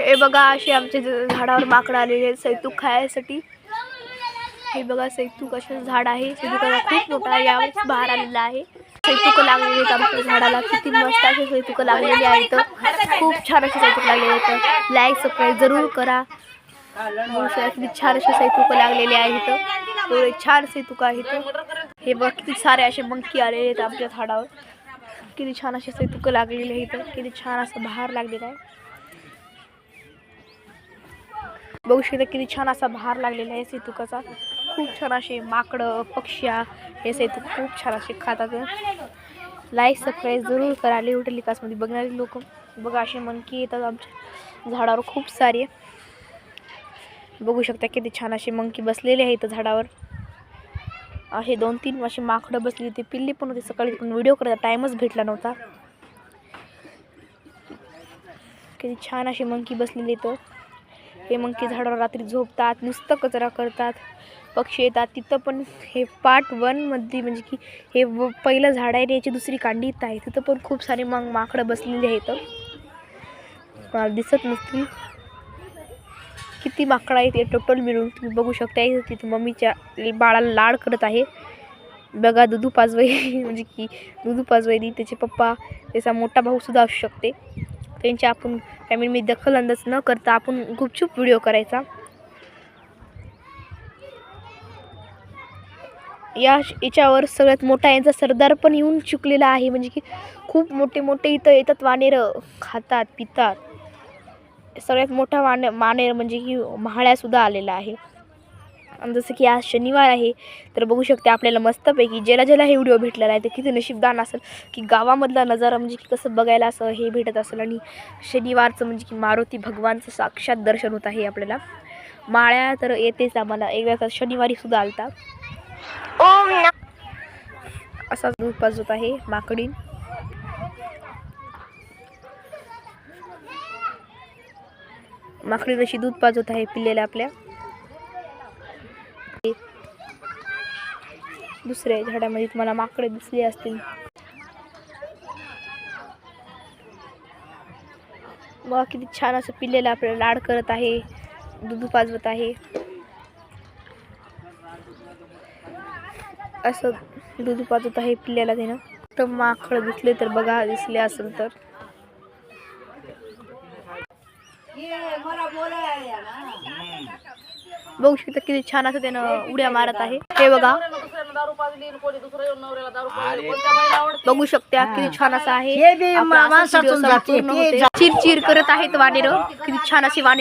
हे बघा असे आमच्या झाडावर माकडं आलेले आहेत सैतूक खायसाठी। हे बघा सैतूक असे झाड आहे, सैतूकाला खूप मोठा यावेळेस बहार आलेला आहे। सैतूक लागलेले आहेत आमच्या झाडाला, किती मस्त असे सैतूक लागलेले आहेत, खूप छान असे सैतूक लागलेले आहेत। लाईक सबस्क्राईब जरूर करा। किती छान असे सैतूक लागलेले आहेत, एवढे छान सैतूक आहेत। हे बघ किती सारे असे मंकी आलेले आहेत आमच्या झाडावर, किती छान असे सैतूक लागलेले आहेत, किती छान असं बहार लागलेला आहे। बघू शकता किती छान असा बहार लागलेला आहे सैतुकाचा। खूप छान असे माकडं पक्षी हे सैतूक खूप छान असे खातात। लाईक सबस्क्राईब जरूर करा। लिव्ह टेलिकास्टमध्ये बघणारे लोक बघा असे मंकी येतात आमच्या झाडावर खूप सारे। बघू शकता किती छान असे मंकी बसलेले आहेत झाडावर। असे 2-3 असे माकडं बसले होते, पिल्ली पण होते। सकाळी पण व्हिडिओ करायचा टाइमच भेटला नव्हता। किती छान असे मंकी बसलेले आहेत। हे मंकी झाडावर रात्री झोपतात, नुसतं कचरा करतात, पक्षी येतात तिथं पण। हे पार्ट 1 मध्ये म्हणजे की हे पहिलं झाड आहे, याची दुसरी कांडी इथं आहे, तिथं पण खूप सारे माकडं बसलेले आहेत, मला दिसत नसतील किती माकडं आहेत ते टोटल मिळून। तुम्ही बघू शकता तिथे मम्मीच्या बाळाला लाड करत आहे बघा, दुधू पाजवाई म्हणजे की दुधू पाजवाई त्याचे पप्पा, त्याचा मोठा भाऊ सुद्धा असू शकते। त्यांची आपण फॅमिलीमध्ये दखलंदाज न करता आपण गुपचूप व्हिडिओ करायचा। याच्यावर सगळ्यात मोठा यांचा सरदार पण येऊन चुकलेला आहे, म्हणजे की खूप मोठे मोठे इथं येतात, वानेरं खातात पितात। सगळ्यात मोठा वानेर म्हणजे की म्हाळ्यासुद्धा आलेला आहे। आणि जसं की आज शनिवार आहे तर बघू शकते आपल्याला मस्तपैकी ज्याला ज्याला हे व्हिडिओ भेटलेला आहे ते किती नशीबदार असेल की गावामधला नजारा म्हणजे की कसं बघायला असं हे भेटत असेल। आणि शनिवारचं म्हणजे की मारुती भगवानचं साक्षात दर्शन होत आहे आपल्याला। माळ्या तर येतेच आम्हाला, एकदा शनिवारी सुद्धा आलता। असाच दूध पाजत आहे माकडी। माकडी जशी दूध पाजत आहे पिल्लेला आपल्या। दुसऱ्या झाडामध्ये तुम्हाला माकडे दिसले असतील, मग किती छान असं पिल्लेला आपल्याला लाड करत आहे, दूध पाजवत आहे। असं दूध पाजत आहे पिल्ल्याला त्यानं। तर माकड दिसले तर बघा, दिसले असेल तर बघू शकता किती छान असं त्यानं उड्या मारत आहे। हे बघा, बघू शकता किती छान असं आहे, चिरचिर करत आहेत वानेर, किती छान अशी वानेर